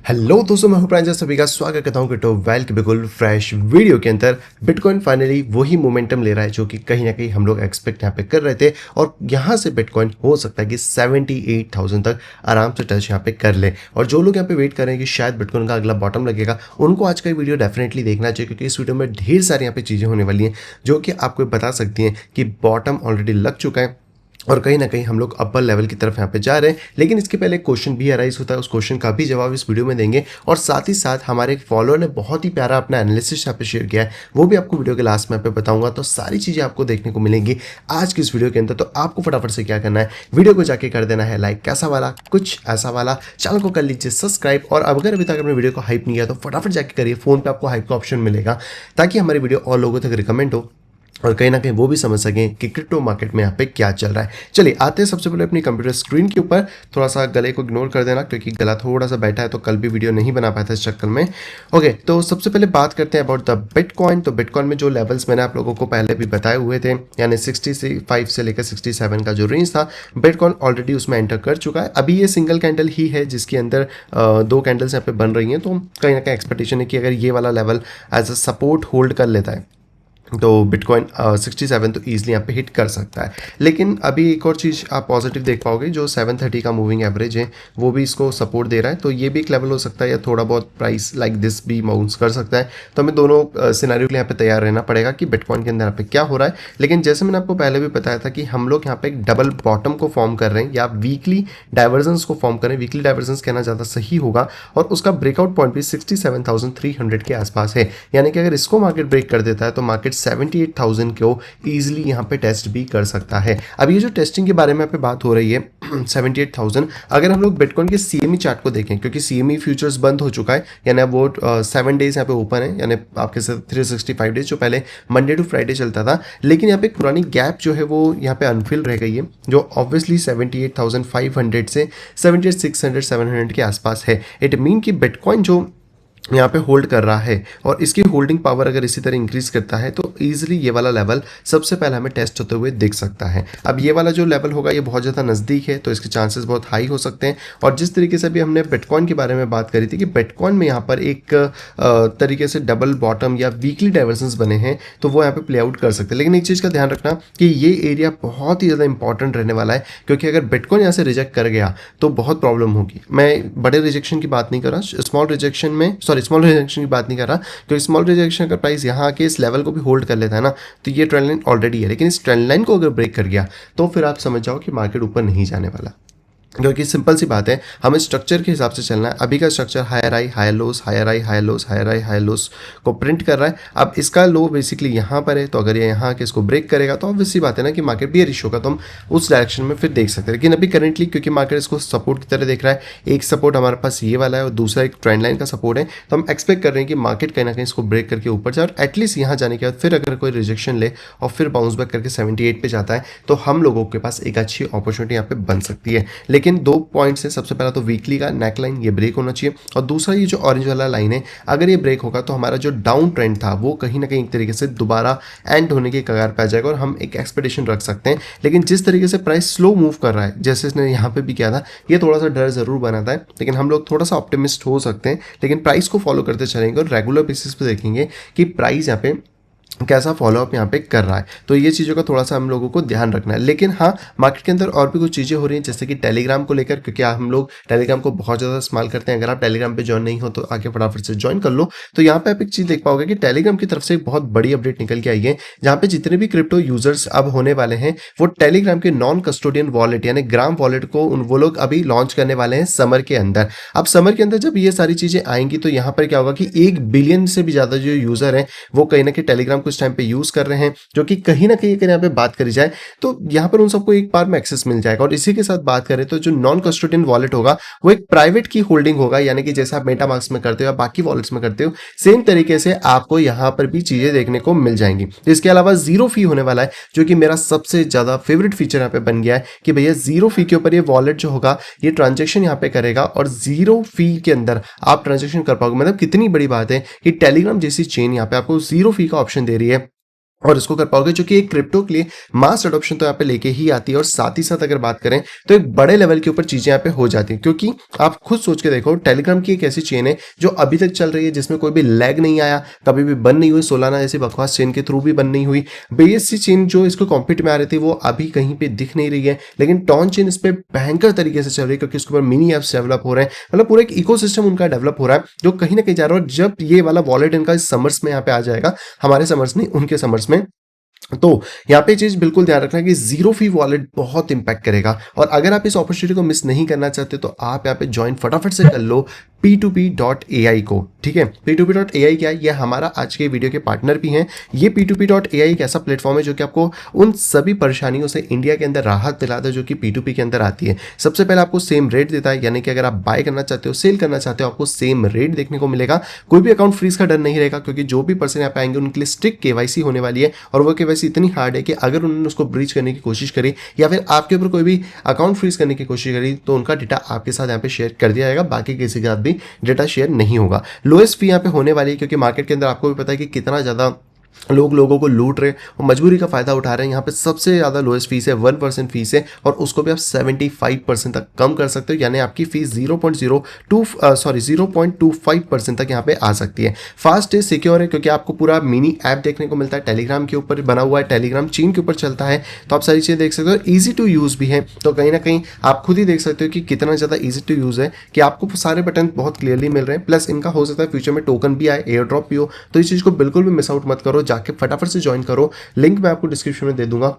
Hello दोस्तों, मैं हूं प्रांजल। सभी का स्वागत करता हूं क्रिप्टो वेल के बिल्कुल फ्रेश वीडियो के अंदर। बिटकॉइन फाइनली वही मोमेंटम ले रहा है जो कि कहीं ना कहीं हम लोग एक्सपेक्ट यहाँ पे कर रहे थे, और यहाँ से बिटकॉइन हो सकता है कि 78,000 तक आराम से टच यहाँ पे कर ले। और जो लोग यहाँ पे वेट कर रहे हैं कि शायद बिटकॉइन का अगला बॉटम लगेगा, उनको आज का वीडियो डेफिनेटली देखना चाहिए, क्योंकि इस वीडियो में ढेर सारी यहाँ पे चीज़ें होने वाली हैं जो कि आपको बता सकती हैं कि बॉटम ऑलरेडी लग चुका है और कहीं ना कहीं हम लोग अपर लेवल की तरफ यहाँ पे जा रहे हैं। लेकिन इसके पहले एक क्वेश्चन भी अराइज होता है, उस क्वेश्चन का भी जवाब इस वीडियो में देंगे। और साथ ही साथ हमारे एक फॉलोअर ने बहुत ही प्यारा अपना एनालिसिस यहाँ पे शेयर किया है, वो भी आपको वीडियो के लास्ट में यहाँ पे बताऊंगा। तो सारी चीज़ें आपको देखने को मिलेंगी आज की इस वीडियो के अंदर। तो आपको फटाफट से क्या करना है, वीडियो को जाके कर देना है लाइक, कैसा वाला कुछ ऐसा वाला, चैनल को कर लीजिए सब्सक्राइब, और अगर अभी तक अपने वीडियो को हाइप नहीं किया तो फटाफट जाके करिए। फोन पे आपको हाइप का ऑप्शन मिलेगा ताकि हमारी वीडियो और लोगों तक रिकमेंड हो और कहीं ना कहीं वो भी समझ सकें कि क्रिप्टो मार्केट में यहाँ पे क्या चल रहा है। चलिए आते हैं सबसे पहले अपनी कंप्यूटर स्क्रीन के ऊपर। थोड़ा सा गले को इग्नोर कर देना क्योंकि गला थोड़ा सा बैठा है, तो कल भी वीडियो नहीं बना पाया था इस चक्कर में। ओके, तो सबसे पहले बात करते हैं अबाउट द बिटकॉइन। तो बिटकॉइन में जो लेवल्स मैंने आप लोगों को पहले भी बताए हुए थे, यानी 65 से लेकर 67 का जो रेंज था, बिटकॉइन ऑलरेडी उसमें एंटर कर चुका है। अभी ये सिंगल कैंडल ही है जिसके अंदर दो कैंडल्स यहाँ पे बन रही हैं, तो कहीं ना कहीं एक्सपेक्टेशन है कि अगर ये वाला level as a support hold कर लेता है तो बिटकॉइन 67 तो ईजिली यहाँ पे हिट कर सकता है। लेकिन अभी एक और चीज़ आप पॉजिटिव देख पाओगे, जो 730 का मूविंग एवरेज है वो भी इसको सपोर्ट दे रहा है, तो ये भी एक लेवल हो सकता है, या थोड़ा बहुत प्राइस लाइक दिस भी माउंस कर सकता है। तो हमें दोनों सिनेरियो के लिए यहाँ पे तैयार रहना पड़ेगा कि बिटकॉइन के अंदर यहाँ पे क्या हो रहा है। लेकिन जैसे मैंने आपको पहले भी बताया था कि हम लोग यहाँ पे एक डबल बॉटम को फॉर्म कर रहे हैं, या वीकली डाइवर्जेंस को फॉर्म कर रहे हैं। वीकली डाइवर्जेंस कहना ज़्यादा सही होगा, और उसका ब्रेकआउट पॉइंट भी 67,300 के आसपास है। यानी कि अगर इसको मार्केट ब्रेक कर देता है तो मार्केट 78,000 को इजीली यहाँ पे टेस्ट भी कर सकता है। अब ये जो टेस्टिंग के बारे में यहाँ पे बात हो रही है 78,000, अगर हम लोग बिटकॉइन के सीएमई चार्ट को देखें, क्योंकि सीएमई फ्यूचर्स बंद हो चुका है, यानी अब वो 7 डेज यहाँ पे ओपन है, यानी आपके साथ 365 डेज, जो पहले मंडे टू फ्राइडे चलता था। लेकिन यहाँ पे एक पुरानी गैप जो है वो यहाँ पे अनफिल रह गई है, जो ऑब्वियसली 78,500 से 78,600 700 के आसपास है। इट मीन कि बिटकॉइन जो यहाँ पे होल्ड कर रहा है, और इसकी होल्डिंग पावर अगर इसी तरह इंक्रीज करता है तो इजीली ये वाला लेवल सबसे पहले हमें टेस्ट होते हुए दिख सकता है। अब ये वाला जो लेवल होगा ये बहुत ज़्यादा नज़दीक है, तो इसके चांसेस बहुत हाई हो सकते हैं। और जिस तरीके से भी हमने बिटकॉइन के बारे में बात करी थी कि बिटकॉइन में यहाँ पर एक तरीके से डबल बॉटम या वीकली डाइवर्जेंस बने हैं, तो वो यहाँ पे प्ले आउट कर सकते हैं। लेकिन एक चीज़ का ध्यान रखना कि ये एरिया बहुत ही ज़्यादा इंपॉर्टेंट रहने वाला है, क्योंकि अगर बिटकॉइन यहाँ से रिजेक्ट कर गया तो बहुत प्रॉब्लम होगी। मैं बड़े रिजेक्शन की बात नहीं कर रहा, स्मॉल रिजेक्शन की बात नहीं कर रहा, क्योंकि स्मॉल रिजेक्शन का प्राइस यहाँ आके इस लेवल को भी होल्ड कर लेता है ना, तो ये ट्रेंड लाइन ऑलरेडी है। लेकिन इस ट्रेंड लाइन को अगर ब्रेक कर गया तो फिर आप समझ जाओ कि मार्केट ऊपर नहीं जाने वाला, क्योंकि सिंपल सी बात है, हमें स्ट्रक्चर के हिसाब से चलना है। अभी का structure higher high higher lows, higher high higher lows, higher high higher lows को प्रिंट कर रहा है। अब इसका लो बेसिकली यहाँ पर है, तो अगर ये यहाँ आके इसको ब्रेक करेगा तो ऑब्वियस सी बात है ना कि मार्केट बियरिश होगा, तो हम उस डायरेक्शन में फिर देख सकते हैं। लेकिन अभी करंटली क्योंकि मार्केट इसको सपोर्ट की तरह देख रहा है, एक सपोर्ट हमारे पास ये वाला है और दूसरा एक ट्रेंड लाइन का सपोर्ट है, तो हम एक्सपेक्ट कर रहे हैं कि मार्केट कहीं ना कहीं इसको ब्रेक करके ऊपर जाए, और एटलीस्ट यहाँ जाने के बाद फिर अगर कोई रिजेक्शन ले और फिर बाउंस बैक करके 78 पे जाता है, तो हम लोगों के पास एक अच्छी अपॉर्चुनिटी यहाँ पे बन सकती है। लेकिन दो पॉइंट से, सबसे पहला तो वीकली का नेक लाइन ये ब्रेक होना चाहिए, और दूसरा ये जो ऑरेंज वाला लाइन है, अगर ये ब्रेक होगा तो हमारा जो डाउन ट्रेंड था वो कहीं ना कहीं एक तरीके से दोबारा एंड होने के कगार पे आ जाएगा, और हम एक एक्सपेक्टेशन रख सकते हैं। लेकिन जिस तरीके से प्राइस स्लो मूव कर रहा है, जैसे इसने यहाँ पे भी किया था, ये थोड़ा सा डर जरूर बनाता है। लेकिन हम लोग थोड़ा सा ऑप्टिमिस्ट हो सकते हैं, लेकिन प्राइस को फॉलो करते चलेंगे और रेगुलर बेसिस पे देखेंगे कि प्राइस यहाँ पे कैसा फॉलोअप यहाँ पे कर रहा है। तो ये चीज़ों का थोड़ा सा हम लोगों को ध्यान रखना है। लेकिन हाँ, मार्केट के अंदर और भी कुछ चीज़ें हो रही हैं, जैसे कि टेलीग्राम को लेकर, क्योंकि हम लोग टेलीग्राम को बहुत ज़्यादा इस्तेमाल करते हैं। अगर आप टेलीग्राम पे ज्वाइन नहीं हो तो आके फटाफट से ज्वाइन कर लो। तो यहाँ पे आप एक चीज़ देख पाओगे कि टेलीग्राम की तरफ से एक बहुत बड़ी अपडेट निकल के आई है, जहाँ पे जितने भी क्रिप्टो यूजर्स अब होने वाले हैं वो टेलीग्राम के नॉन कस्टोडियन वॉलेट यानी ग्राम वॉलेट को वो लोग अभी लॉन्च करने वाले हैं समर के अंदर। अब समर के अंदर जब ये सारी चीज़ें आएंगी तो यहाँ पर क्या होगा कि 1 बिलियन से भी ज़्यादा जो यूज़र हैं वो कहीं ना कहीं टेलीग्राम को इस टाइम पे यूज़ कर रहे हैं, जो कि कहीं ना कहीं अगर यहाँ पे बात करी जाए तो यहाँ पर उन सबको एक बार में एक्सेस मिल जाएगा। और इसी के साथ बात करें तो जो नॉन कस्टोडियन वॉलेट होगा वो एक प्राइवेट की होल्डिंग होगा, यानी कि जैसे आप मेटामास्क में करते हो या बाकी वॉलेट्स में करते हो, सेम तरीके से आपको यहाँ पर भी चीजें देखने को मिल जाएंगी। इसके अलावा जीरो फी होने वाला है, जो कि मेरा सबसे ज्यादा फेवरेट फीचर यहाँ पे बन गया है कि भैया जीरो फी के ऊपर ये वॉलेट जो होगा ये ट्रांजेक्शन यहाँ पे करेगा, और जीरो फी के अंदर आप ट्रांजेक्शन कर पाओगे। मतलब कितनी बड़ी बात है कि टेलीग्राम जैसी चेन यहाँ पे आपको जीरो फी का ऑप्शन दे रही है। और इसको कर पाओगे, जो कि एक क्रिप्टो के लिए मास अडॉप्शन तो यहाँ पे लेके ही आती है। और साथ ही साथ अगर बात करें तो एक बड़े लेवल के ऊपर चीजें यहाँ पे हो जाती हैं, क्योंकि आप खुद सोच के देखो, टेलीग्राम की एक ऐसी चेन है जो अभी तक चल रही है, जिसमें कोई भी लैग नहीं आया, कभी भी बंद नहीं हुई, सोलाना जैसी बकवास चेन के थ्रू भी बंद नहीं हुई। बीएससी चेन जो इसको कॉम्पीट में आ रही थी वो अभी कहीं पे दिख नहीं रही है, लेकिन टॉन चेन इस पे भयंकर तरीके से चल रही है, क्योंकि उसके ऊपर मिनी एप्स डेवलप हो रहे हैं, मतलब पूरा एक इकोसिस्टम उनका डेवलप हो रहा है जो कहीं ना कहीं जा रहा है। और जब ये वाला वॉलेट इनका इस समर्स में यहाँ पे आ जाएगा, हमारे समर्स नहीं उनके समर्स में, तो यहाँ पे चीज बिल्कुल ध्यान रखना कि जीरो फी वॉलेट बहुत इंपैक्ट करेगा। और अगर आप इस अपॉर्चुनिटी को मिस नहीं करना चाहते तो आप यहाँ पे ज्वाइन फटाफट से कर लो P2P.ai को, ठीक है। P2P.ai क्या है, ये हमारा आज के वीडियो के पार्टनर भी हैं। ये P2P.ai एक ऐसा प्लेटफॉर्म है जो कि आपको उन सभी परेशानियों से इंडिया के अंदर राहत दिलाता है जो कि P2P के अंदर आती है। सबसे पहले आपको सेम रेट देता है, यानी कि अगर आप बाय करना चाहते हो, सेल करना चाहते हो, आपको सेम रेट देखने को मिलेगा। कोई भी अकाउंट फ्रीज का डर नहीं रहेगा, क्योंकि जो भी पर्सन यहाँ पे आएंगे उनके लिए स्ट्रिक्ट केवाईसी होने वाली है। और वो केवाईसी इतनी हार्ड है कि अगर उन्होंने उसको ब्रीच करने की कोशिश करी या फिर आपके ऊपर कोई भी अकाउंट फ्रीज करने की कोशिश करी, तो उनका डेटा आपके साथ यहाँ पे शेयर कर दिया जाएगा, बाकी किसी के साथ भी डेटा शेयर नहीं होगा। लोएस्ट फी यहाँ पे होने वाली है, क्योंकि मार्केट के अंदर आपको भी पता है कि कितना ज्यादा लोग लोगों को लूट रहे और मजबूरी का फायदा उठा रहे हैं। यहाँ पे सबसे ज्यादा लोएस्ट फीस है 1% फीस है, और उसको भी आप 75% तक कम कर सकते हो, यानी आपकी फीस 0.25% तक यहाँ पे आ सकती है। फास्ट है, सिक्योर है, क्योंकि आपको पूरा मिनी ऐप देखने को मिलता है, टेलीग्राम के ऊपर बना हुआ है, टेलीग्राम चेन के ऊपर चलता है, तो आप सारी चीजें देख सकते हो। ईजी टू यूज भी है, तो कहीं ना कहीं आप खुद ही देख सकते हो कि कितना ज्यादा ईजी टू यूज है, कि आपको सारे बटन बहुत क्लियरली मिल रहे हैं। प्लस इनका हो सकता है फ्यूचर में टोकन भी आए, एयर ड्रॉप भी हो, तो इस चीज को बिल्कुल भी मिस आउट मत करो, जाके फटाफट से ज्वाइन करो। लिंक मैं आपको डिस्क्रिप्शन में दे दूंगा,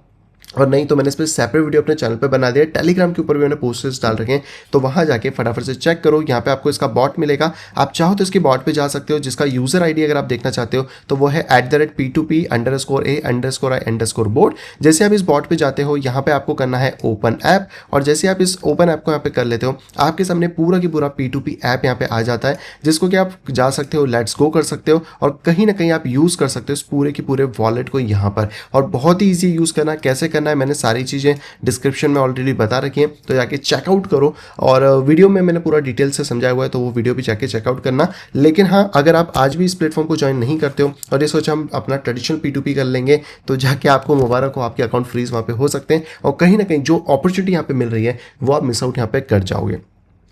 और नहीं तो मैंने इस पर सेपरेट वीडियो अपने चैनल पे बना दिया है। टेलीग्राम के ऊपर भी मैंने पोस्टर्स डाल रखे हैं, तो वहां जाके फटाफट से चेक करो। यहाँ पे आपको इसका बॉट मिलेगा, आप चाहो तो इसके बॉट पे जा सकते हो, जिसका यूजर आईडी अगर आप देखना चाहते हो तो वो है @P2P_A_board। जैसे आप इस बॉट पे जाते हो, यहाँ पे आपको करना है ओपन ऐप, और जैसे आप इस ओपन ऐप को यहाँ पे कर लेते हो, आपके सामने पूरा की पूरा P2P ऐप यहाँ पे आ जाता है, जिसको कि आप जा सकते हो, लेट्स गो कर सकते हो, और कहीं ना कहीं आप यूज कर सकते हो इस पूरे की पूरे वॉलेट को यहाँ पर। और बहुत ही ईजी यूज करना, कैसे करना है मैंने सारी चीजें डिस्क्रिप्शन में ऑलरेडी बता रखी हैं, तो जाके चेकआउट करो। और वीडियो में मैंने पूरा डिटेल से समझाया हुआ है, तो वो वीडियो भी जाके चेकआउट करना। लेकिन हाँ, अगर आप आज भी इस प्लेटफॉर्म को ज्वाइन नहीं करते हो और ये सोचा हम अपना ट्रेडिशनल P2P कर लेंगे, तो जाके आपको मुबारक हो, आपके अकाउंट फ्रीज वहां पे हो सकते हैं, और कहीं ना कहीं जो अपॉर्चुनिटी यहाँ पे मिल रही है वो आप मिस आउट यहाँ पे कर जाओगे।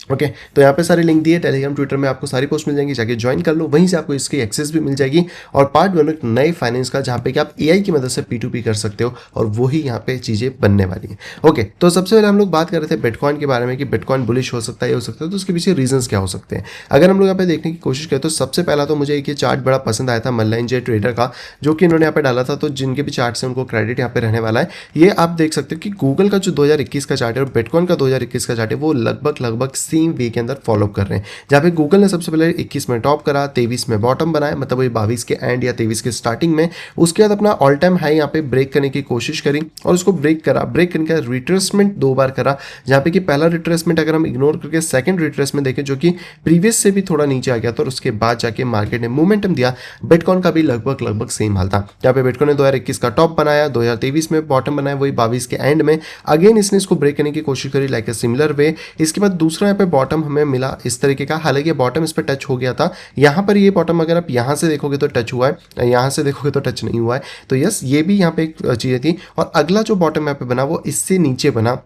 ओके, तो यहाँ पे सारे लिंक दिए, टेलीग्राम ट्विटर में आपको सारी पोस्ट मिल जाएंगी, जाके ज्वाइन कर लो, वहीं से आपको इसकी एक्सेस भी मिल जाएगी। और पार्ट 1 नए फाइनेंस का, जहाँ पे कि आप एआई की मदद से P2P कर सकते हो, और वही यहाँ पे चीजें बनने वाली हैं। ओके, तो सबसे पहले हम लोग बात कर रहे थे बिटकॉइन के बारे में, कि बिटकॉइन बुलिश हो सकता है, ये हो सकता है, तो उसके पीछे रीजंस क्या हो सकते हैं। अगर हम लोग यहाँ पे देखने की कोशिश करें तो सबसे पहला तो मुझे एक ये चार्ट बड़ा पसंद आया था मल्लाइन जे ट्रेडर का, जो कि इन्होंने यहाँ पे डाला था, तो जिनके भी चार्ट से उनको क्रेडिट यहाँ पे रहने वाला है। ये आप देख सकते हो कि गूगल का जो 2021 का चार्ट है और बिटकॉइन का 2021 का चार्ट है, वो लगभग सेम वे के अंदर फॉलो कर रहे हैं। जहां पे गूगल ने सबसे पहले 21 में टॉप करा, 23 में बॉटम बनाया, मतलब वही 22 के एंड या 23 के स्टार्टिंग में। उसके बाद अपना ऑल टाइम हाई यहाँ पे ब्रेक करने की कोशिश करी, और उसको ब्रेक करा। ब्रेक करने का रिट्रेसमेंट 2 बार करा, जहां पे कि पहला रिट्रेसमेंट अगर हम इग्नोर करके सेकंड रिट्रेसमेंट देखें, जो कि प्रीवियस से भी थोड़ा नीचे आ गया था, और उसके बाद जाके मार्केट ने मोमेंटम दिया। बिटकॉइन का भी लगभग सेम हाल था, जहां पे बिटकॉइन ने 2021 का टॉप बनाया, 2023 में बॉटम बनाया, वही 22 के एंड में अगेन इसने इसको ब्रेक करने की कोशिश करी, लाइक ए सिमिलर वे। इसके बाद दूसरा यहाँ पे बॉटम हमें मिला इस तरीके का, हालांकि बॉटम इस पर टच हो गया था। यहाँ पर ये बॉटम अगर आप यहाँ से देखोगे तो टच हुआ है, यहाँ से देखोगे तो टच नहीं हुआ है, तो यस, ये भी यहाँ पे एक चीज़ थी। और अगला जो बॉटम यहाँ पे बना वो इससे नीचे बना,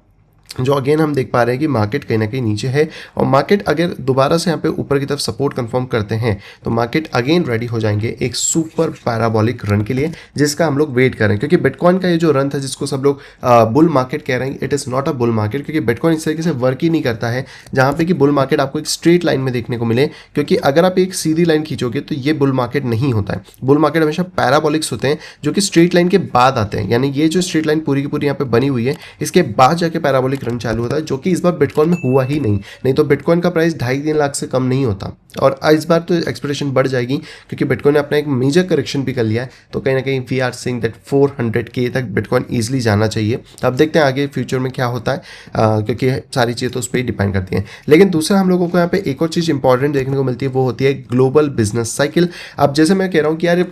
जो अगेन हम देख पा रहे हैं कि मार्केट कहीं ना कहीं नीचे है, और मार्केट अगर दोबारा से यहाँ पे ऊपर की तरफ सपोर्ट कंफर्म करते हैं तो मार्केट अगेन रेडी हो जाएंगे एक सुपर पैराबोलिक रन के लिए, जिसका हम लोग वेट करें। क्योंकि बिटकॉइन का ये जो रन था, जिसको सब लोग बुल मार्केट कह रहे हैं, it is not a bull market, क्योंकि बिटकॉइन इस तरीके से वर्क ही नहीं करता है जहाँ पे कि बुल मार्केट आपको एक स्ट्रेट लाइन में देखने को मिले। क्योंकि अगर आप एक सीधी लाइन खींचोगे तो ये बुल मार्केट नहीं होता है। बुल मार्केट हमेशा पैराबोलिक्स होते हैं, जो कि स्ट्रेट लाइन के बाद आते हैं, यानी ये जो स्ट्रेट लाइन पूरी की पूरी यहाँ पे बनी हुई है, इसके बाद जाके पैराबोलिक रन चालू होता है, जो कि इस बार बिटकॉइन में हुआ ही नहीं तो बिटकॉइन का प्राइस 2.5-3 लाख से कम नहीं होता। और इस बार तो एक्सपेक्टेशन बढ़ जाएगी, क्योंकि बिटकॉइन ने अपना एक मेजर करेक्शन भी कर लिया है, तो कहीं ना कहीं we are seeing that 400K तक बिटकॉइन ईजिली जाना चाहिए। अब देखते हैं आगे फ्यूचर में क्या होता है, क्योंकि सारी चीज़ें तो उस पर ही डिपेंड करती हैं। लेकिन दूसरा हम लोगों को यहाँ पे एक और चीज़ इंपॉर्टेंट देखने को मिलती है, वो होती है ग्लोबल बिजनेस साइकिल। अब जैसे मैं कह रहा हूँ कि यार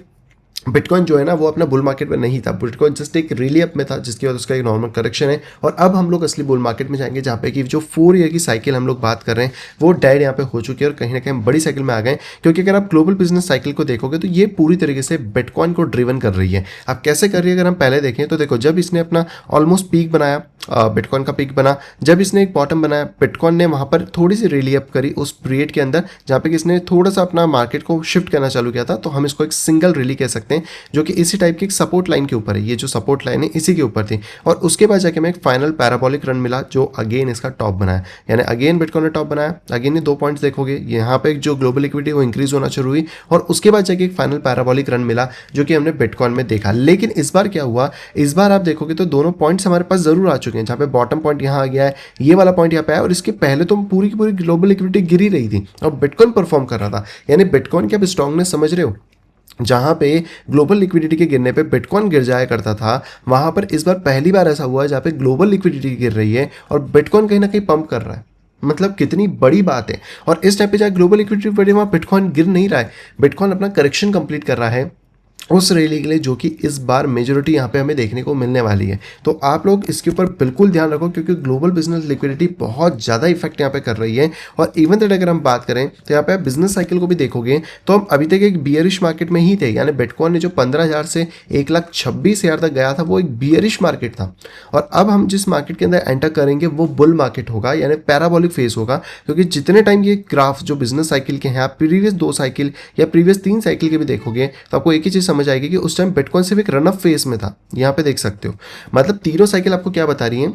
बिटकॉइन जो है ना वो अपना बुल मार्केट में नहीं था, बिटकॉइन जस्ट एक रिली अप में था जिसकी वजह से उसका एक नॉर्मल करेक्शन है। और अब हम लोग असली बुल मार्केट में जाएंगे जहाँ पे कि जो 4 ईयर की साइकिल हम लोग बात कर रहे हैं वो डेड यहाँ पे हो चुकी है और कहीं ना कहीं हम बड़ी साइकिल में आ गए। क्योंकि अगर आप ग्लोबल बिजनेस साइकिल को देखोगे तो ये पूरी तरीके से बिटकॉइन को ड्रिवन कर रही है। अब कैसे कर रही है अगर हम पहले देखें तो देखो, जब इसने अपना ऑलमोस्ट पीक बनाया, बिटकॉइन का पीक बना, जब इसने एक बॉटम बनाया, बिटकॉइन ने वहाँ पर थोड़ी सी रेली अप करी उस पीरियड के अंदर जहाँ पे कि इसने थोड़ा सा अपना मार्केट को शिफ्ट करना चालू किया था। तो हम इसको एक सिंगल रैली कह सकते हैं जो कि इसी टाइप की एक सपोर्ट लाइन के ऊपर है। ये जो सपोर्ट लाइन है इसी के ऊपर थी और उसके बाद जाके हमें एक फाइनल पैराबोलिक रन मिला जो अगेन इसका टॉप बनाया, यानी अगेन बिटकॉइन ने टॉप बनाया। अगेन ये 2 पॉइंट्स देखोगे, यहाँ पे जो ग्लोबल लिक्विडिटी वो इंक्रीज होना शुरू हुई और उसके बाद जाके एक फाइनल पैराबोलिक रन मिला जो कि हमने बिटकॉइन में देखा। लेकिन इस बार क्या हुआ, इस बार आप देखोगे तो दोनों पॉइंट्स हमारे पास जरूर आ चुके हैं। जहाँ पे बॉटम पॉइंट यहाँ आ गया है, ये वाला पॉइंट यहाँ पे आया और इसके पहले तो पूरी की पूरी ग्लोबल लिक्विडिटी गिरी रही थी और बिटकॉइन परफॉर्म कर रहा था। यानी बिटकॉइन की आप स्ट्रांगनेस समझ रहे हो, जहां पे ग्लोबल लिक्विडिटी के गिरने पे बिटकॉइन गिर जाया करता था, वहां पर इस बार पहली बार ऐसा हुआ है जहां पे ग्लोबल लिक्विडिटी गिर रही है और बिटकॉइन कहीं ना कहीं पंप कर रहा है। मतलब कितनी बड़ी बात है। और इस टाइम पे जहाँ ग्लोबल लिक्विडिटी बढ़ी वहां बिटकॉइन गिर नहीं रहा है, बिटकॉइन अपना करेक्शन कंप्लीट कर रहा है उस रैली के लिए जो कि इस बार मेजोरिटी यहाँ पे हमें देखने को मिलने वाली है। तो आप लोग इसके ऊपर बिल्कुल ध्यान रखो क्योंकि ग्लोबल बिजनेस लिक्विडिटी बहुत ज़्यादा इफेक्ट यहाँ पे कर रही है। और इवन दैट अगर हम बात करें तो यहाँ पे आप बिजनेस साइकिल को भी देखोगे तो हम अभी तक एक बियरिश मार्केट में ही थे। यानी बिटकॉइन ने जो 15,000 से 1,26,000 तक गया था वो एक बियरिश मार्केट था और अब हम जिस मार्केट के अंदर एंटर करेंगे वो बुल मार्केट होगा, यानी पैराबोलिक फेस होगा। क्योंकि जितने टाइम ये ग्राफ जो बिजनेस साइकिल के हैं आप प्रीवियस 2 साइकिल या प्रीवियस 3 साइकिल के भी देखोगे तो आपको एक ही चीज़ समझ आएगी कि उस टाइम बिटकॉइन सिर्फ एक रन अप फेज में था। यहाँ पे देख सकते हो, मतलब तीनों साइकिल आपको क्या बता रही है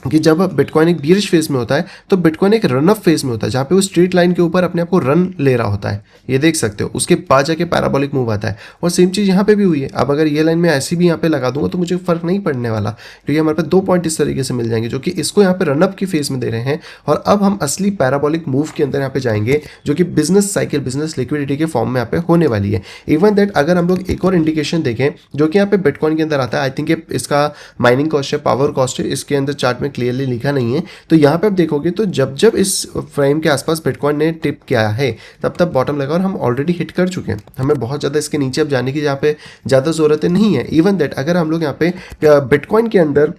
कि जब बिटकॉइन एक बियरिश फेज में होता है तो बिटकॉइन एक रन अप फेज में होता है जहाँ पे वो स्ट्रेट लाइन के ऊपर अपने आप को रन ले रहा होता है। ये देख सकते हो, उसके बाद जाके पैराबोलिक मूव आता है और सेम चीज़ यहाँ पे भी हुई है। अब अगर ये लाइन में ऐसी भी यहाँ पे लगा दूंगा तो मुझे फर्क नहीं पड़ने वाला क्योंकि हमारे पास 2 पॉइंट इस तरीके से मिल जाएंगे जो कि इसको यहाँ पे रनअप की फेज में दे रहे हैं। और अब हम असली पैराबोलिक मूव के अंदर यहाँ पे जाएंगे जो कि बिजनेस साइकिल, बिजनेस लिक्विडिटी के फॉर्म में यहाँ पे होने वाली है। इवन दैट अगर हम लोग एक और इंडिकेशन देखें जो कि यहाँ पे बिटकॉइन के अंदर आता है, आई थिंक इसका माइनिंग कॉस्ट है, पावर कॉस्ट है, इसके अंदर चार्ट में क्लियरली लिखा नहीं है। तो यहाँ पे आप देखोगे तो जब जब इस फ्रेम के आसपास बिटकॉइन ने टिप किया है तब तब बॉटम लगा और हम ऑलरेडी हिट कर चुके हैं। हमें बहुत ज़्यादा इसके नीचे अब जाने की यहाँ पे ज़्यादा ज़रूरत नहीं है। इवन दैट अगर हम लोग यहाँ पे बिटकॉइन के अंदर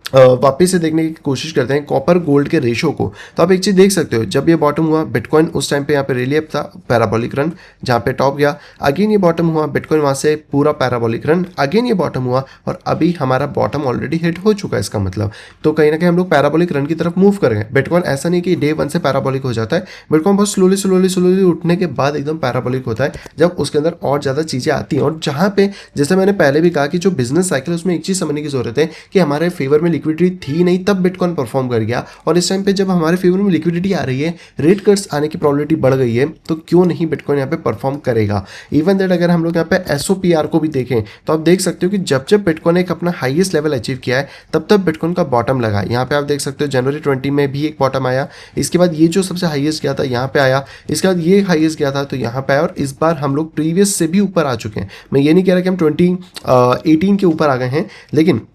वापस से देखने की कोशिश करते हैं कॉपर गोल्ड के रेशो को, तो आप एक चीज़ देख सकते हो, जब ये बॉटम हुआ बिटकॉइन उस टाइम पे यहाँ पे रेली अप था, पैराबोलिक रन जहाँ पे टॉप गया, अगेन ये बॉटम हुआ, बिटकॉइन वहाँ से पूरा पैराबोलिक रन, अगेन ये बॉटम हुआ और अभी हमारा बॉटम ऑलरेडी हिट हो चुका है। इसका मतलब तो कहीं ना कहीं हम लोग पैराबोलिक रन की तरफ मूव कर गए। बिटकॉइन ऐसा नहीं कि डे 1 से पैराबोलिक हो जाता है, बिटकॉइन बहुत स्लोली स्लोली स्लोली उठने के बाद एकदम पैराबोलिक होता है जब उसके अंदर और ज़्यादा चीज़ें आती हैं। और जहाँ पे जैसे मैंने पहले भी कहा कि जो बिजनेस साइकिल है उसमें एक चीज़ समझने की जरूरत है कि हमारे फेवर में लिक्विडिटी थी नहीं तब बिटकॉइन परफॉर्म कर गया और इस टाइम पे जब हमारे फेवर में लिक्विडिटी आ रही है, रेट कट्स आने की प्रोबेबिलिटी बढ़ गई है, तो क्यों नहीं बिटकॉइन यहाँ पे परफॉर्म करेगा। इवन दैट अगर हम लोग यहाँ पे एसओपीआर को भी देखें तो आप देख सकते हो कि जब जब बिटकॉइन एक अपना हाईएस्ट लेवल अचीव किया है तब तब बिटकॉइन का बॉटम लगा। यहाँ पे आप देख सकते हो जनवरी 20 में भी एक बॉटम आया, इसके बाद ये जो सबसे हाईएस्ट गया था यहाँ पे आया, इसके बाद ये हाईएस्ट गया था तो यहाँ पे आया और इस बार हम लोग प्रीवियस से भी ऊपर आ चुके हैं। मैं ये नहीं कह रहा कि हम 2018 के ऊपर आ गए हैं, लेकिन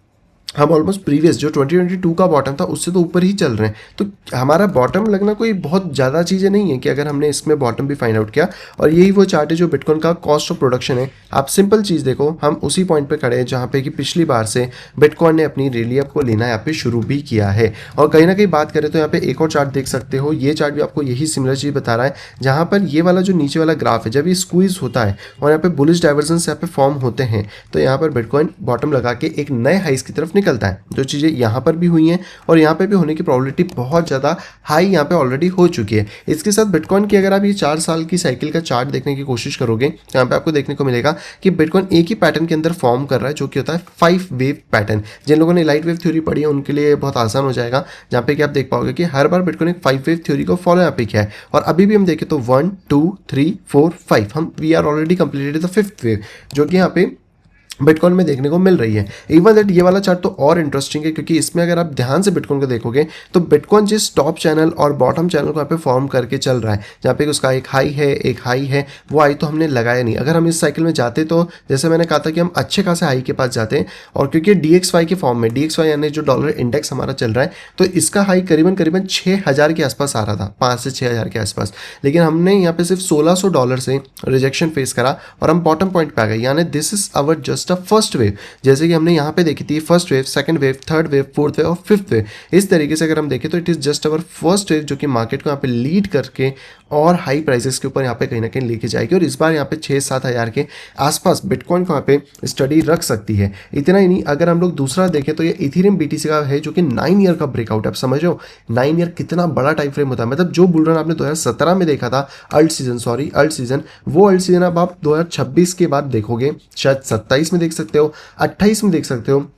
हम ऑलमोस्ट प्रीवियस जो 2022 का बॉटम था उससे तो ऊपर ही चल रहे हैं। तो हमारा बॉटम लगना कोई बहुत ज़्यादा चीज़ें नहीं है कि अगर हमने इसमें बॉटम भी फाइंड आउट किया। और यही वो चार्ट है जो बिटकॉइन का कॉस्ट ऑफ प्रोडक्शन है। आप सिंपल चीज़ देखो, हम उसी पॉइंट पे खड़े हैं जहाँ पे कि पिछली बार से बिटकॉइन ने अपनी रैली अप को लेना यहाँ पे शुरू भी किया है। और कहीं ना कहीं बात करें तो यहाँ पे एक और चार्ट देख सकते हो, ये चार्ट भी आपको यही सिमिलर चीज़ बता रहा है जहाँ पर ये वाला जो नीचे वाला ग्राफ है जब ये स्क्वीज होता है और यहाँ पे बुलिश डाइवर्जेंस यहाँ पे फॉर्म होते हैं तो यहाँ पर बिटकॉइन बॉटम लगा के एक नए हाइस की तरफ निकलता है। जो चीज़ें यहाँ पर भी हुई हैं और यहाँ पे भी होने की प्रोबेबिलिटी बहुत ज़्यादा हाई यहाँ पे ऑलरेडी हो चुकी है। इसके साथ बिटकॉइन की अगर आप ये 4 साल की साइकिल का चार्ट देखने की कोशिश करोगे तो यहाँ पे आपको देखने को मिलेगा कि बिटकॉइन एक ही पैटर्न के अंदर फॉर्म कर रहा है जो कि होता है 5 वेव पैटर्न। जिन लोगों ने लाइट वेव थ्योरी पढ़ी है उनके लिए बहुत आसान हो जाएगा, जहाँ पे कि आप देख पाओगे कि हर बार बिटकॉइन एक 5 वेव थ्योरी को फॉलो यहाँ पे किया है। और अभी भी हम देखें तो 1 2 3 4 5 हम we are already completed the 5th wave जो कि यहाँ पे बिटकॉइन में देखने को मिल रही है। इवन दैट ये वाला चार्ट तो और इंटरेस्टिंग है, क्योंकि इसमें अगर आप ध्यान से बिटकॉइन को देखोगे तो बिटकॉइन जिस टॉप चैनल और बॉटम चैनल को यहाँ पे फॉर्म करके चल रहा है, जहाँ पे उसका एक हाई है एक हाई है, वो हाई तो हमने लगाया नहीं। अगर हम इस साइकिल में जाते तो जैसे मैंने कहा था कि हम अच्छे खासे हाई के पास जाते हैं, और क्योंकि DXY के फॉर्म में, DXY यानी जो डॉलर इंडेक्स हमारा चल रहा है, तो इसका हाई करीबन करीबन 6000 के आसपास आ रहा था, 5 से 6000 के आसपास। लेकिन हमने यहाँ पे सिर्फ $1600 से रिजेक्शन फेस करा और हम बॉटम पॉइंट पे आ गए। यानी this is our just a first wave, जैसे कि हमने यहाँ पे देखी थी first wave, second wave, third wave, fourth wave और फिफ्थ वेव। इस तरीके से अगर हम देखें तो it is just our first wave, जो कि मार्केट को यहाँ पे लीड करके और हाई प्राइसेस के ऊपर यहाँ पे कहीं ना कहीं लेके जाएगी। और इस बार यहाँ पे 6-7 हज़ार के आसपास बिटकॉइन को यहाँ पे स्टडी रख सकती है। इतना ही नहीं, अगर हम लोग दूसरा देखें तो ये इथेरियम BTC का है, जो कि 9 ईयर का ब्रेकआउट है। आप समझ रहे हो 9 ईयर कितना बड़ा टाइम फ्रेम होता है। मतलब जो बुल रन आपने 2017 में देखा था, अल्ट सीजन, वो अल्ट सीजन अब आप 2026 के बाद देखोगे, शायद 27 में देख सकते हो, 28 में देख सकते हो,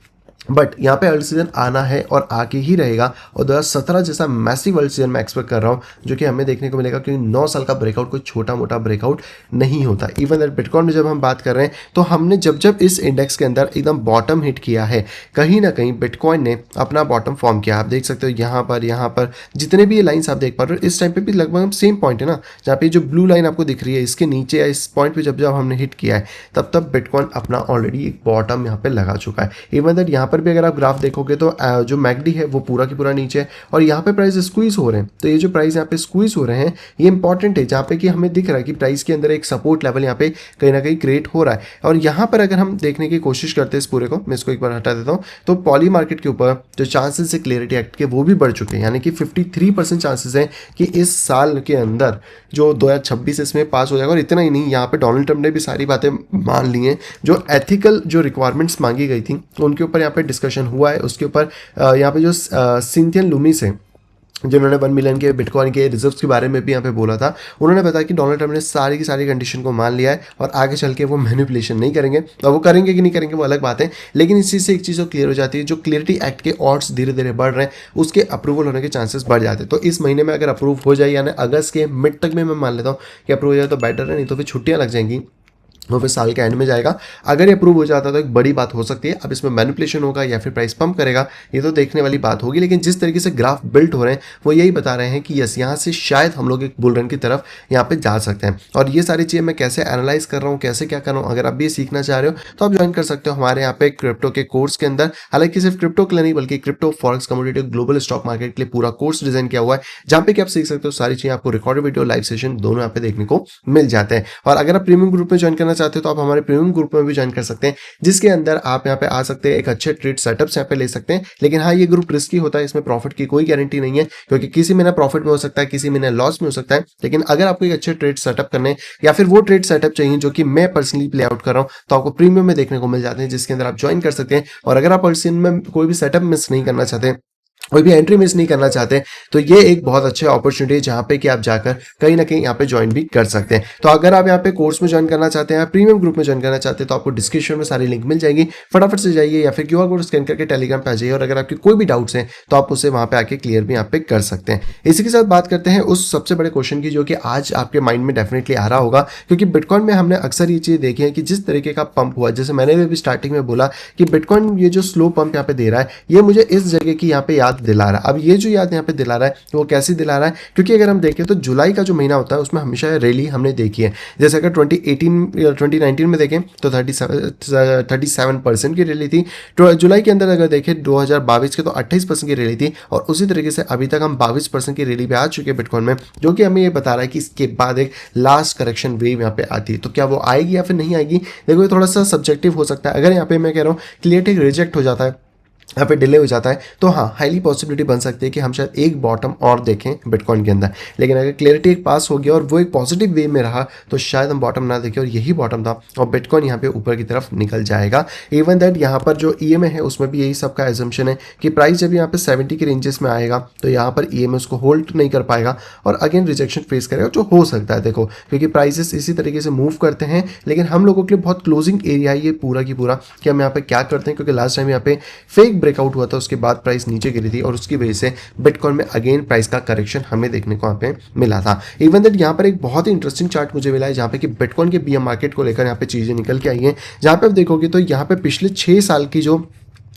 बट यहाँ पे वर्ल्ड सीजन आना है और आके ही रहेगा। और 2017 जैसा मैसिव वर्ल्ड सीजन मैं एक्सपेक्ट कर रहा हूँ, जो कि हमें देखने को मिलेगा, क्योंकि 9 साल का ब्रेकआउट कोई छोटा मोटा ब्रेकआउट नहीं होता। इवन दैट बिटकॉइन में जब हम बात कर रहे हैं तो हमने जब इस इंडेक्स के अंदर एकदम बॉटम हिट किया है, कहीं ना कहीं बिटकॉइन ने अपना बॉटम फॉर्म किया। आप देख सकते हो यहाँ पर जितने भी ये लाइन्स आप देख पा रहे हो, इस टाइम पे भी लगभग सेम पॉइंट है ना, जहाँ पे जो ब्लू लाइन आपको दिख रही है, इसके नीचे या इस पॉइंट पे जब हमने हिट किया है, तब बिटकॉइन अपना ऑलरेडी एक बॉटम यहाँ पे लगा चुका है। इवन दैट यहाँ पर भी अगर आप ग्राफ देखोगे तो जो मैकडी है वो पूरा की पूरा नीचे है, और यहाँ पे प्राइस स्क्वीज हो रहे हैं। तो ये जो प्राइस यहाँ पे स्क्वीज हो रहे हैं, ये इंपॉर्टेंट है, जहाँ पे कि हमें दिख रहा है कि प्राइस के अंदर एक सपोर्ट लेवल यहाँ पे कहीं ना कहीं क्रिएट हो रहा है। और यहाँ पर अगर हम देखने की कोशिश करते हैं इस पूरे को, मैं इसको एक बार हटा देता हूँ, तो पॉली मार्केट के ऊपर जो चांसेस है क्लियरिटी एक्ट के, वो भी बढ़ चुके हैं। यानी कि 53% चांसेस है कि इस साल के अंदर जो 2026 इसमें पास हो जाएगा। और इतना ही नहीं, यहाँ पे डोनाल्ड ट्रंप ने भी सारी बातें मान ली हैं, जो एथिकल जो रिक्वायरमेंट्स मांगी गई थी उनके ऊपर यहाँ पे डिस्कशन हुआ है। उसके ऊपर यहाँ पे जो सिंथियन लूमिस है, जिन्होंने 1 मिलियन के बिटकॉइन के रिजर्व्स के बारे में भी यहाँ पे बोला था, उन्होंने बताया कि डोनाल्ड ट्रंप ने सारी की सारी कंडीशन को मान लिया है और आगे चल के वो मैनिपुलेशन नहीं करेंगे। और वो करेंगे कि नहीं करेंगे वो अलग बात है, लेकिन इस चीज़ से एक चीज़ तो क्लियर हो जाती है, जो क्लियरिटी एक्ट के ऑड्स धीरे धीरे बढ़ रहे हैं, उसके अप्रूवल होने के चांसेस बढ़ जाते हैं। तो इस महीने में अगर अप्रूव हो जाए, यानी अगस्त के मिड तक में मैं मान लेता हूँ कि अप्रूव हो जाए तो बेटर है, नहीं तो फिर छुट्टियाँ लग जाएंगी, वो फिर साल के एंड में जाएगा। अगर ये अप्रूव हो जाता तो एक बड़ी बात हो सकती है। अब इसमें मैनिपुलेशन होगा या फिर प्राइस पंप करेगा, ये तो देखने वाली बात होगी। लेकिन जिस तरीके से ग्राफ बिल्ड हो रहे हैं वो यही बता रहे हैं कि यस, यहाँ से शायद हम लोग एक बुल रन की तरफ यहाँ पे जा सकते हैं। और ये सारी चीज़ें मैं कैसे एनालाइज कर रहा हूँ, कैसे क्या कर रहा हूँ, अगर आप भी सीखना चाह रहे हो तो आप ज्वाइन कर सकते हो हमारे यहाँ पे क्रिप्टो के कोर्स के अंदर। हालांकि सिर्फ क्रिप्टो के लिए नहीं, बल्कि crypto, forex, commodity, global stock market के लिए पूरा कोर्स डिजाइन किया हुआ है, जहाँ पे कि आप सीख सकते हो सारी चीज़ें। आपको रिकॉर्डेड वीडियो, लाइव सेशन दोनों यहाँ पे देखने को मिल जाते हैं। और अगर आप प्रीमियम ग्रुप में ज्वाइन करना चाहते हो तो आप हमारे प्रीमियम ग्रुप में भी ज्वाइन कर सकते हैं, जिसके अंदर आप यहाँ पे आ सकते हैं, एक अच्छे ट्रेड सेटअप्स यहाँ पे ले सकते हैं। लेकिन हाँ, ये ग्रुप रिस्की होता है, इसमें प्रॉफिट की कोई गारंटी नहीं है, क्योंकि किसी महीना प्रॉफिट में हो सकता है, किसी महीना लॉस में हो सकता है। लेकिन अगर आपको एक अच्छे ट्रेड सेटअप करने या फिर वो ट्रेड सेटअप चाहिए जो कि मैं पर्सनली प्ले आउट कर रहा हूँ, तो आपको प्रीमियम में देखने को मिल जाते हैं, जिसके अंदर आप ज्वाइन कर सकते हैं। और अगर आप पर्सन में कोई भी सेटअप मिस नहीं करना चाहते, कोई भी एंट्री मिस नहीं करना चाहते, तो ये एक बहुत अच्छी अपॉर्चुनिटी है जहाँ पे कि आप जाकर कहीं ना कहीं यहाँ पे ज्वाइन भी कर सकते हैं। तो अगर आप यहाँ पे कोर्स में ज्वाइन करना चाहते हैं, प्रीमियम ग्रुप में ज्वाइन करना चाहते हैं, तो आपको डिस्क्रिप्शन में सारी लिंक मिल जाएगी। फटाफट से जाइए या फिर क्यूआर कोड स्कैन करके टेलीग्राम पे आ जाइए, और अगर आपकी कोई भी डाउट्स हैं तो आप उसे वहाँ पे आके क्लियर भी यहाँ पे कर सकते हैं। इसी के साथ बात करते हैं उस सबसे बड़े क्वेश्चन की, जो कि आज आपके माइंड में डेफिनेटली आ रहा होगा, क्योंकि बिटकॉइन में हमने अक्सर ये चीज़ देखी है कि जिस तरीके का पंप हुआ, जैसे मैंने भी स्टार्टिंग में बोला कि बिटकॉइन ये जो स्लो पंप यहाँ पे दे रहा है, ये मुझे इस जगह की यहाँ पे याद दिला रहा है। अब ये जो याद यहाँ पे दिला रहा है वो कैसे दिला रहा है, क्योंकि अगर हम देखें तो जुलाई का जो महीना होता है उसमें हमेशा रैली हमने देखी है। जैसे अगर 2019 में देखें तो 37% की रैली थी। तो जुलाई के अंदर अगर देखें 2022 के तो 28% की रैली थी, और उसी तरीके से अभी तक हम 22% की रैली पे आ चुके हैं बिटकॉइन में, जो कि हमें ये बता रहा है कि इसके बाद एक लास्ट करेक्शन वेव यहाँ पे आती है। तो क्या वो आएगी या फिर नहीं आएगी, देखो ये थोड़ा सा सब्जेक्टिव हो सकता है। अगर यहाँ पे मैं कह रहा हूँ क्लियरिटी रिजेक्ट हो जाता है, यहाँ पे डिले हो जाता है, तो हाँ, हाईली पॉसिबिलिटी बन सकती है कि हम शायद एक बॉटम और देखें बिटकॉइन के अंदर। लेकिन अगर क्लियरिटी एक पास हो गया और वो एक पॉजिटिव वे में रहा, तो शायद हम बॉटम ना देखें और यही बॉटम था, और बिटकॉइन यहाँ पे ऊपर की तरफ निकल जाएगा। इवन दैट यहाँ पर जो EMA है उसमें भी यही सबका एजम्पशन है कि प्राइस जब यहाँ पे 70 के रेंजेस में आएगा तो यहाँ पर EMA उसको होल्ड नहीं कर पाएगा और अगेन रिजेक्शन फेस करेगा, जो हो सकता है। देखो, क्योंकि प्राइसेस इसी तरीके से मूव करते हैं, लेकिन हम लोगों के लिए बहुत क्लोजिंग एरिया है ये पूरा की पूरा कि हम यहाँ पे क्या करते हैं, क्योंकि लास्ट टाइम यहाँ पे फेक एक ब्रेकआउट हुआ था, उसके बाद प्राइस नीचे गिरी थी और उसकी वजह से बिटकॉइन में अगेन प्राइस का करेक्शन हमें देखने को यहाँ पे मिला था। इवन दैट यहाँ पर एक बहुत ही इंटरेस्टिंग चार्ट मुझे मिला है जहाँ पे कि बिटकॉइन के बीयर मार्केट को लेकर यहाँ पे चीजें निकल के आई हैं, जहाँ पे आप देखोगे तो यहाँ पे पिछले 6 साल की जो,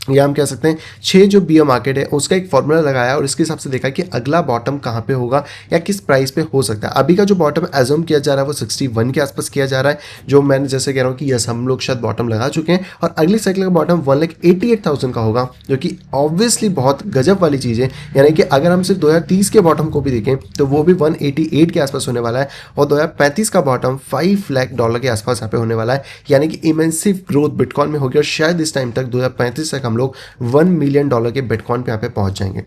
या हम कह सकते हैं 6 जो बियर मार्केट है उसका एक फॉर्मूला लगाया और इसके हिसाब से देखा कि अगला बॉटम कहाँ पे होगा या किस प्राइस पे हो सकता है। अभी का जो बॉटम एज्यूम किया जा रहा है वो 61 के आसपास किया जा रहा है, जो मैंने जैसे कह रहा हूँ कि यस हम लोग शायद बॉटम लगा चुके हैं और अगली साइकिल का बॉटम 1,88,000 का होगा, जो कि ऑब्वियसली बहुत गजब वाली चीज़ है। यानी कि अगर हम सिर्फ 2030 के बॉटम को भी देखें तो वो भी 188 के आसपास होने वाला है और 2035 का बॉटम $5 लाख के आसपास यहाँ पे होने वाला है। यानी कि इमेंसिव ग्रोथ बिटकॉइन में होगी और शायद इस टाइम तक 2035 तक हम लोग $1 मिलियन के बिटकॉइन पे यहाँ पे पहुंच जाएंगे,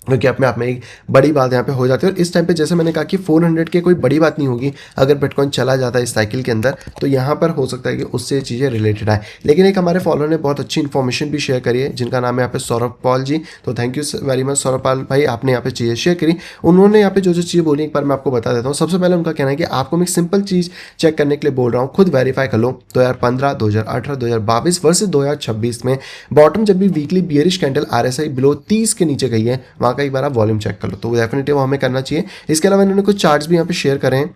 क्योंकि अपने आप में एक बड़ी बात यहाँ पे हो जाती है। और इस टाइम पे जैसे मैंने कहा कि 400 के कोई बड़ी बात नहीं होगी अगर बिटकॉइन चला जाता है इस साइकिल के अंदर, तो यहाँ पर हो सकता है कि उससे चीज़ें रिलेटेड आए। लेकिन एक हमारे फॉलोअर ने बहुत अच्छी इन्फॉर्मेशन भी शेयर करी है जिनका नाम है यहाँ पे सौरभ पॉल जी, तो thank you very much Saurabh Paul भाई, आपने यहाँ पे चीज़ें शेयर करी। उन्होंने यहाँ पे जो चीज़ें बोली एक बार मैं आपको बता देता हूँ। सबसे पहले उनका कहना है कि आपको मैं एक सिंपल चीज़ चेक करने के लिए बोल रहा हूँ, खुद वेरीफाई कर लो 2015, 2018, 2022 वर्सेस 2026 में बॉटम जब भी weekly bearish candle RSI below 30 के नीचे गई है वहाँ का एक बार आप वॉल्यूम चेक कर लो, तो डेफिनेटली वो हमें करना चाहिए। इसके अलावा इन्होंने कुछ चार्ट्स भी यहाँ पे शेयर करें हैं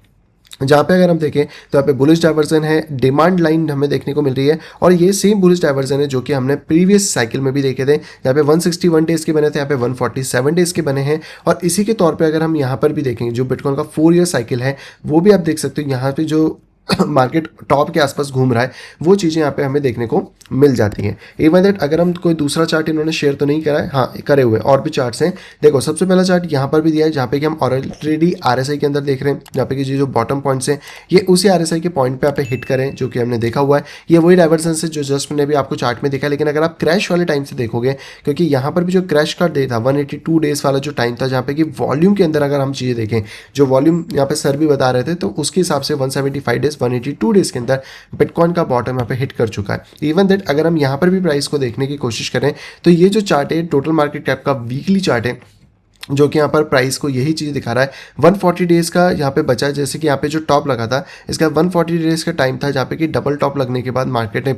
जहाँ पे अगर हम देखें तो यहाँ पे बुलिश डाइवर्जन है, डिमांड लाइन हमें देखने को मिल रही है और ये सेम बुलिश डाइवर्जन है जो कि हमने प्रीवियस साइकिल में भी देखे थे। यहाँ पे 161 डेज के बने थे, यहाँ पे 147 डेज के बने हैं। और इसी के तौर पे अगर हम यहाँ पर भी देखेंगे जो बिटकॉइन का 4 ईयर साइकिल है वो भी आप देख सकते हो, यहाँ पे जो मार्केट टॉप के आसपास घूम रहा है वो चीज़ें यहाँ पे हमें देखने को मिल जाती हैं। इवन दैट अगर हम कोई दूसरा चार्ट इन्होंने शेयर तो नहीं करा है, हाँ करे हुए और भी चार्ट्स हैं। देखो सबसे पहला चार्ट यहाँ पर भी दिया है जहाँ पे कि हम ऑलरेडी RSI के अंदर देख रहे हैं, जहाँ पे कि जो बॉटम पॉइंट्स हैं ये उसी RSI के पॉइंट पे आप हिट करें जो कि हमने देखा हुआ है। ये वही डाइवर्जेंस है जो जस्ट मैंने भी आपको चार्ट में देखा, लेकिन अगर आप क्रैश वाले टाइम से देखोगे, क्योंकि यहाँ पर भी जो क्रैश का डे था 182 डेज वाला जो टाइम था जहाँ पे कि वॉल्यूम के अंदर अगर हम चीज़ें देखें, जो वॉल्यूम यहाँ पे सर भी बता रहे थे, तो उसके हिसाब से 175 डेज 182 डेज के अंदर बिटकॉइन का बॉटम यहाँ पे हिट कर चुका है। इवन दैट अगर हम यहाँ पर भी प्राइस को देखने की कोशिश करें तो ये जो चार्ट है टोटल मार्केट कैप का वीकली चार्ट है जो कि यहाँ पर प्राइस को यही चीज़ दिखा रहा है। 140 डेज़ का यहाँ पे बचा है, जैसे कि यहाँ पे जो टॉप लगा था इसका 140 डेज़ का टाइम था जहाँ पे कि डबल टॉप लगने के बाद मार्केट ने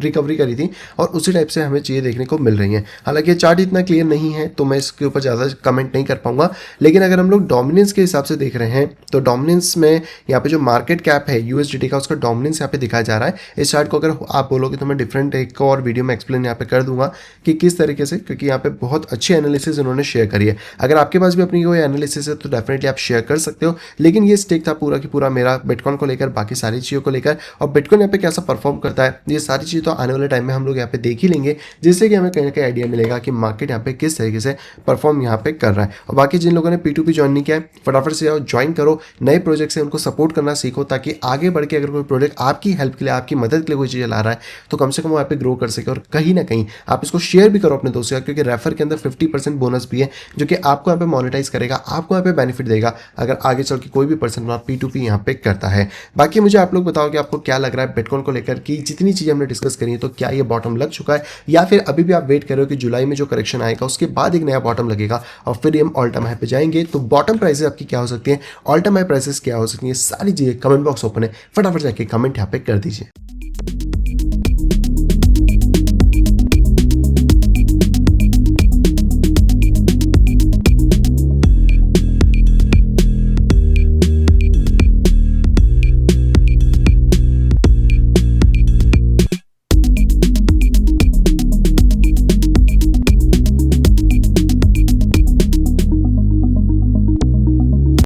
रिकवरी करी थी और उसी टाइप से हमें चीज़ें देखने को मिल रही हैं। हालांकि ये चार्ट इतना क्लियर नहीं है तो मैं इसके ऊपर ज़्यादा कमेंट नहीं कर पाऊंगा, लेकिन अगर हम लोग डोमिनेंस के हिसाब से देख रहे हैं तो डोमिनेंस में यहाँ पे जो मार्केट कैप है USDT का उसका डोमिनेंस यहाँ पे दिखाया जा रहा है। इस चार्ट को अगर आप बोलोगे तो मैं डिफरेंट एक और वीडियो में एक्सप्लेन यहाँ पे कर दूंगा कि किस तरीके से, क्योंकि यहाँ पे बहुत अच्छी एनालिसिस उन्होंने शेयर करी है। अगर आपके पास भी अपनी कोई एनालिसिस है तो डेफिनेटली आप शेयर कर सकते हो, लेकिन ये स्टेक था पूरा की पूरा मेरा बिटकॉइन को लेकर, बाकी सारी चीज़ों को लेकर, और बिटकॉइन यहाँ पे कैसा परफॉर्म करता है ये सारी चीज़ तो आने वाले टाइम में हम लोग यहाँ पे देख ही लेंगे, जिससे कि हमें कहीं ना कहीं आइडिया मिलेगा कि मार्केट यहाँ पे किस तरीके से परफॉर्म यहाँ पे कर रहा है। और बाकी जिन लोगों ने P2P ज्वाइन नहीं किया है फटाफट से आओ ज्वाइन करो, नए प्रोजेक्ट से उनको सपोर्ट करना सीखो ताकि आगे बढ़ के अगर कोई प्रोजेक्ट आपकी हेल्प के लिए, आपकी मदद के लिए कोई चीज़ ला रहा है तो कम से कम वो यहाँ पे ग्रो कर सके। और कहीं ना कहीं आप इसको शेयर भी करो अपने दोस्तों का, क्योंकि रेफर के अंदर 50% बोनस भी है जो कि आपको यहाँ पे मोनेटाइज करेगा, आपको यहाँ पे बेनिफिट देगा अगर आगे चल के कोई भी पर्सन P2P यहाँ पे करता है। बाकी मुझे आप लोग बताओ कि आपको क्या लग रहा है बिटकॉइन को लेकर कि जितनी चीज़ें हमने डिस्कस करी है तो क्या ये बॉटम लग चुका है या फिर अभी भी आप वेट कर रहे हो कि जुलाई में जो करेक्शन आएगा उसके बाद एक नया बॉटम लगेगा और फिर हम ऑल टाइम हाई पे जाएंगे। तो बॉटम प्राइसेस आपकी क्या हो सकती है, ऑल टाइम हाई प्राइसेस क्या हो सकती है, सारी चीज़ें कमेंट बॉक्स ओपन है, फटाफट जाके कमेंट यहाँ पे कर दीजिए।